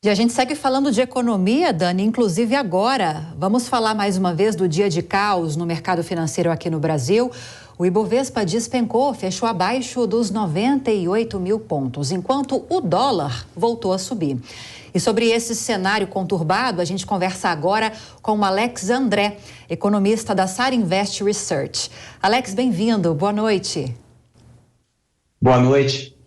E a gente segue falando de economia, Dani, inclusive agora. Vamos falar mais uma vez do dia de caos no mercado financeiro aqui no Brasil. O Ibovespa despencou, fechou abaixo dos 98 mil pontos, enquanto o dólar voltou a subir. E sobre esse cenário conturbado, a gente conversa agora com o Alex André, economista da Sarinvest Research. Alex, bem-vindo, boa noite. Boa noite,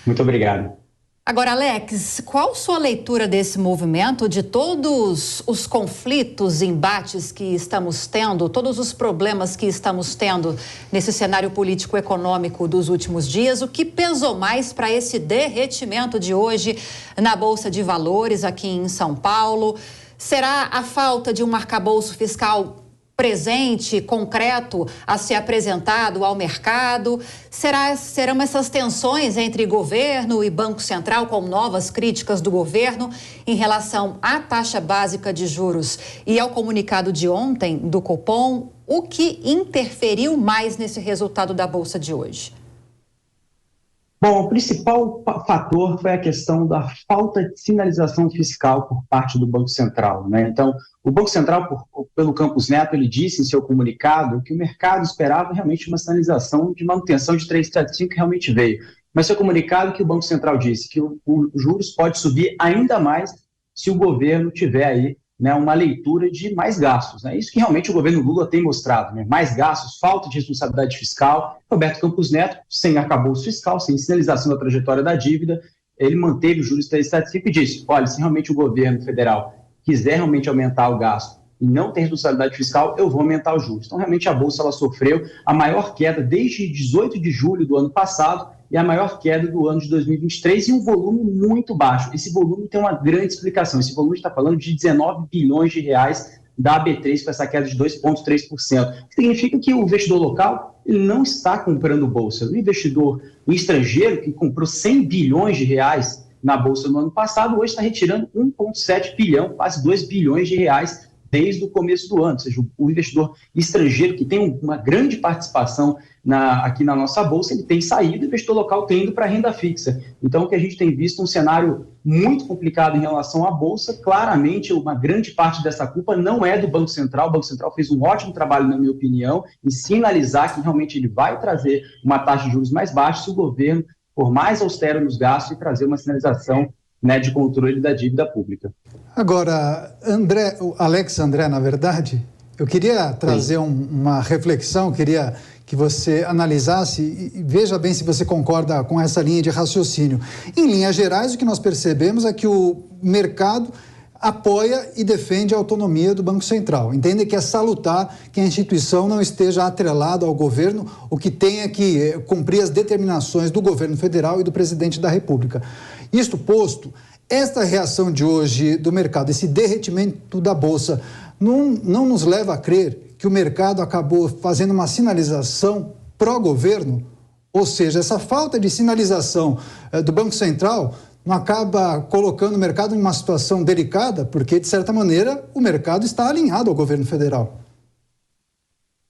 muito obrigado. Agora, Alex, qual sua leitura desse movimento, de todos os conflitos, embates que estamos tendo, todos os problemas que estamos tendo nesse cenário político-econômico dos últimos dias? O que pesou mais para esse derretimento de hoje na Bolsa de Valores aqui em São Paulo? Será a falta de um arcabouço fiscal presente, concreto, a ser apresentado ao mercado? Serão essas tensões entre governo e Banco Central, com novas críticas do governo em relação à taxa básica de juros e ao comunicado de ontem do Copom, o que interferiu mais nesse resultado da Bolsa de hoje? Bom, o principal fator foi a questão da falta de sinalização fiscal por parte do Banco Central, né? Então, o Banco Central, pelo Campos Neto, ele disse em seu comunicado que o mercado esperava realmente uma sinalização de manutenção de 3,75, que realmente veio. Mas seu comunicado que o Banco Central disse que os juros pode subir ainda mais se o governo tiver aí, né, uma leitura de mais gastos, né? Isso que realmente o governo Lula tem mostrado, né? Mais gastos, falta de responsabilidade fiscal. Roberto Campos Neto, sem arcabouço fiscal, sem sinalização da trajetória da dívida, ele manteve os juros 3,75 e disse, olha, se realmente o governo federal quiser realmente aumentar o gasto e não ter responsabilidade fiscal, eu vou aumentar os juros. Então, realmente, a Bolsa ela sofreu a maior queda desde 18 de julho do ano passado e a maior queda do ano de 2023 e um volume muito baixo. Esse volume tem uma grande explicação. Esse volume está falando de 19 bilhões de reais da B3 com essa queda de 2,3%. Que significa que o investidor local ele não está comprando Bolsa. O investidor estrangeiro, que comprou 100 bilhões de reais na Bolsa no ano passado, hoje está retirando 1,7 bilhão, quase 2 bilhões de reais desde o começo do ano, ou seja, o investidor estrangeiro que tem uma grande participação aqui na nossa Bolsa, ele tem saído, o investidor local tem ido para a renda fixa. Então, o que a gente tem visto é um cenário muito complicado em relação à Bolsa. Claramente, uma grande parte dessa culpa não é do Banco Central. O Banco Central fez um ótimo trabalho, na minha opinião, em sinalizar que realmente ele vai trazer uma taxa de juros mais baixa se o governo for mais austero nos gastos e trazer uma sinalização, né, de controle da dívida pública. Agora, Alex André, na verdade, eu queria trazer uma reflexão, queria que você analisasse e veja bem se você concorda com essa linha de raciocínio. Em linhas gerais, o que nós percebemos é que o mercado apoia e defende a autonomia do Banco Central. Entende que é salutar que a instituição não esteja atrelada ao governo, o que tenha que cumprir as determinações do governo federal e do presidente da República. Isto posto, esta reação de hoje do mercado, esse derretimento da Bolsa, não nos leva a crer que o mercado acabou fazendo uma sinalização pró-governo? Ou seja, essa falta de sinalização do Banco Central não acaba colocando o mercado em uma situação delicada, porque, de certa maneira, o mercado está alinhado ao governo federal.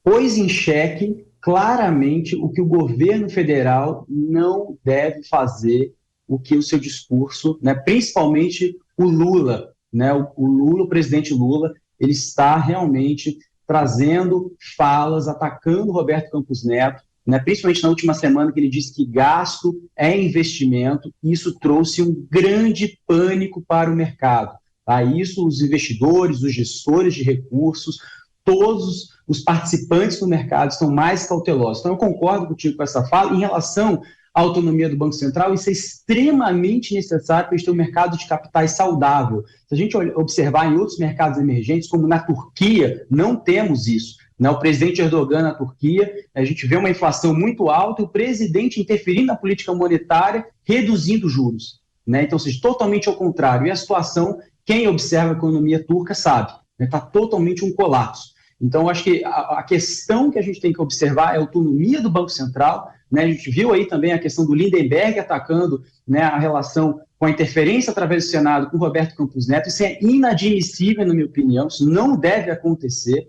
Pôs em xeque claramente o que o governo federal não deve fazer, o que o seu discurso, né, principalmente o Lula, né, o presidente Lula, ele está realmente trazendo falas, atacando o Roberto Campos Neto, né, principalmente na última semana que ele disse que gasto é investimento, e isso trouxe um grande pânico para o mercado. Tá? Isso os investidores, os gestores de recursos, todos os participantes do mercado estão mais cautelosos. Então eu concordo contigo com essa fala. Em relação a autonomia do Banco Central, isso é extremamente necessário para a gente ter um mercado de capitais saudável. Se a gente observar em outros mercados emergentes, como na Turquia, não temos isso. O presidente Erdogan na Turquia, a gente vê uma inflação muito alta e o presidente interferindo na política monetária, reduzindo juros. Então, ou seja, totalmente ao contrário. E a situação, quem observa a economia turca sabe, está totalmente um colapso. Então, eu acho que a questão que a gente tem que observar é a autonomia do Banco Central. A gente viu aí também a questão do Lindenberg atacando, a relação com a interferência através do Senado com o Roberto Campos Neto. Isso é inadmissível, na minha opinião, isso não deve acontecer.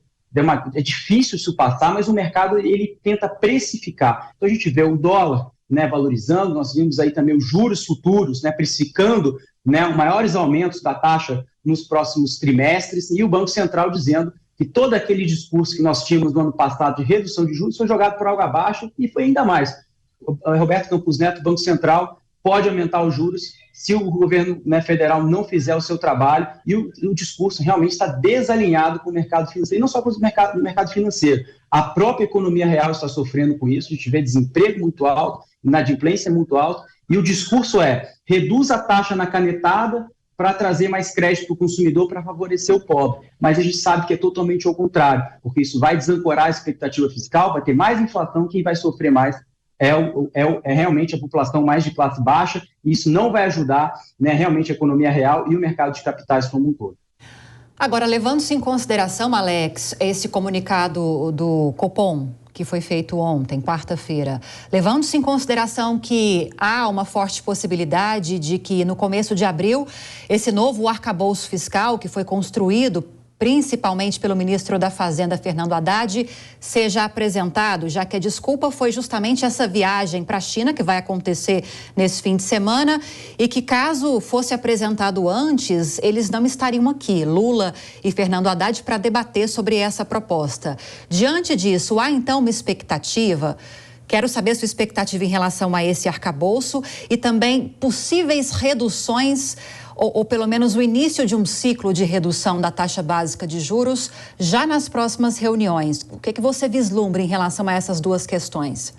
É difícil isso passar, mas o mercado ele tenta precificar. Então a gente vê o dólar, valorizando, nós vimos aí também os juros futuros, precificando né, maiores aumentos da taxa nos próximos trimestres, e o Banco Central dizendo que todo aquele discurso que nós tínhamos no ano passado de redução de juros foi jogado por água abaixo, e foi ainda mais. O Roberto Campos Neto, Banco Central, pode aumentar os juros se o governo, né, federal não fizer o seu trabalho, e o discurso realmente está desalinhado com o mercado financeiro, e não só com o mercado financeiro. A própria economia real está sofrendo com isso, a gente vê desemprego muito alto, inadimplência muito alta, e o discurso é: reduz a taxa na canetada para trazer mais crédito para o consumidor, para favorecer o pobre. Mas a gente sabe que é totalmente ao contrário, porque isso vai desancorar a expectativa fiscal, vai ter mais inflação, quem vai sofrer mais é realmente a população mais de classe baixa, e isso não vai ajudar, né, realmente a economia real e o mercado de capitais como um todo. Agora, levando-se em consideração, Alex, esse comunicado do Copom, que foi feito ontem, quarta-feira, levando-se em consideração que há uma forte possibilidade de que no começo de abril, esse novo arcabouço fiscal que foi construído principalmente pelo ministro da Fazenda, Fernando Haddad, seja apresentado, já que a desculpa foi justamente essa viagem para a China, que vai acontecer nesse fim de semana, e que caso fosse apresentado antes, eles não estariam aqui, Lula e Fernando Haddad, para debater sobre essa proposta. Diante disso, há então uma expectativa? Quero saber sua expectativa em relação a esse arcabouço e também possíveis reduções ou pelo menos o início de um ciclo de redução da taxa básica de juros já nas próximas reuniões. O que você vislumbra em relação a essas duas questões?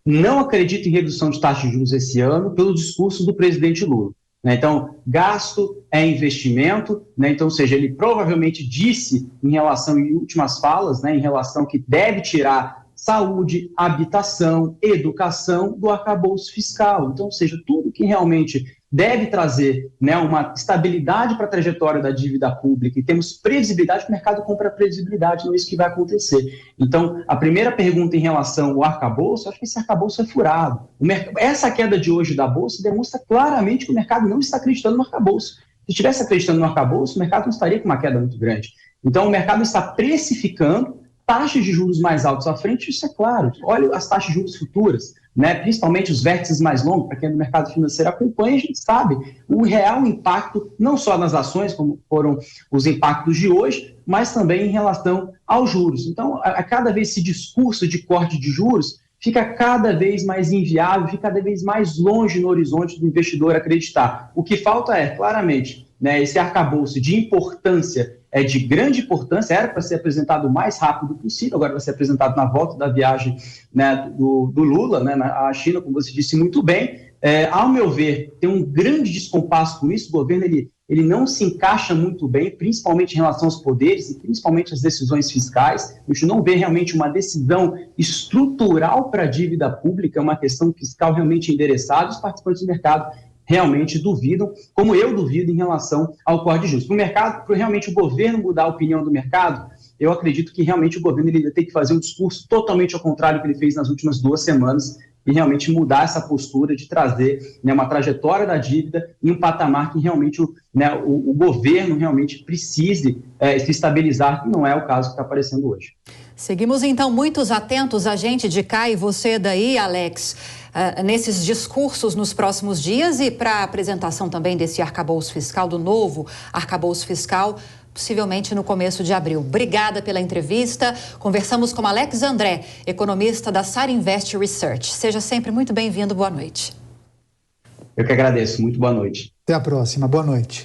Não acredito em redução de taxa de juros esse ano pelo discurso do presidente Lula, né? Então, gasto é investimento, né? Então, ou seja, ele provavelmente disse em relação, em últimas falas, né, em relação que deve tirar saúde, habitação, educação do arcabouço fiscal. Então, ou seja, tudo que realmente deve trazer, né, uma estabilidade para a trajetória da dívida pública, e temos previsibilidade, o mercado compra previsibilidade, não é isso que vai acontecer. Então, a primeira pergunta em relação ao arcabouço, acho que esse arcabouço é furado. Essa queda de hoje da Bolsa demonstra claramente que o mercado não está acreditando no arcabouço. Se estivesse acreditando no arcabouço, o mercado não estaria com uma queda muito grande. Então, o mercado está precificando taxas de juros mais altas à frente, isso é claro. Olha as taxas de juros futuras, né? Principalmente os vértices mais longos, para quem é do mercado financeiro acompanha, a gente sabe o real impacto, não só nas ações, como foram os impactos de hoje, mas também em relação aos juros. Então, a cada vez esse discurso de corte de juros fica cada vez mais inviável, fica cada vez mais longe no horizonte do investidor acreditar. O que falta é, claramente, né, esse arcabouço de importância, de grande importância, era para ser apresentado o mais rápido possível, agora vai ser apresentado na volta da viagem, né, do Lula, né, à China, como você disse muito bem. Ao meu ver, tem um grande descompasso com isso, o governo ele não se encaixa muito bem, principalmente em relação aos poderes e principalmente às decisões fiscais. A gente não vê realmente uma decisão estrutural para a dívida pública, uma questão fiscal realmente endereçada, os participantes do mercado realmente duvidam, como eu duvido em relação ao corte de juros. Para realmente o governo mudar a opinião do mercado, eu acredito que realmente o governo ele tem que fazer um discurso totalmente ao contrário do que ele fez nas últimas 2 semanas e realmente mudar essa postura de trazer, né, uma trajetória da dívida em um patamar que realmente o governo realmente precise se estabilizar, que não é o caso que está aparecendo hoje. Seguimos então muitos atentos, a gente de cá e você daí, Alex, nesses discursos nos próximos dias e para a apresentação também desse arcabouço fiscal, do novo arcabouço fiscal, possivelmente no começo de abril. Obrigada pela entrevista. Conversamos com Alex André, economista da Sarinvest Research. Seja sempre muito bem-vindo. Boa noite. Eu que agradeço. Muito boa noite. Até a próxima. Boa noite.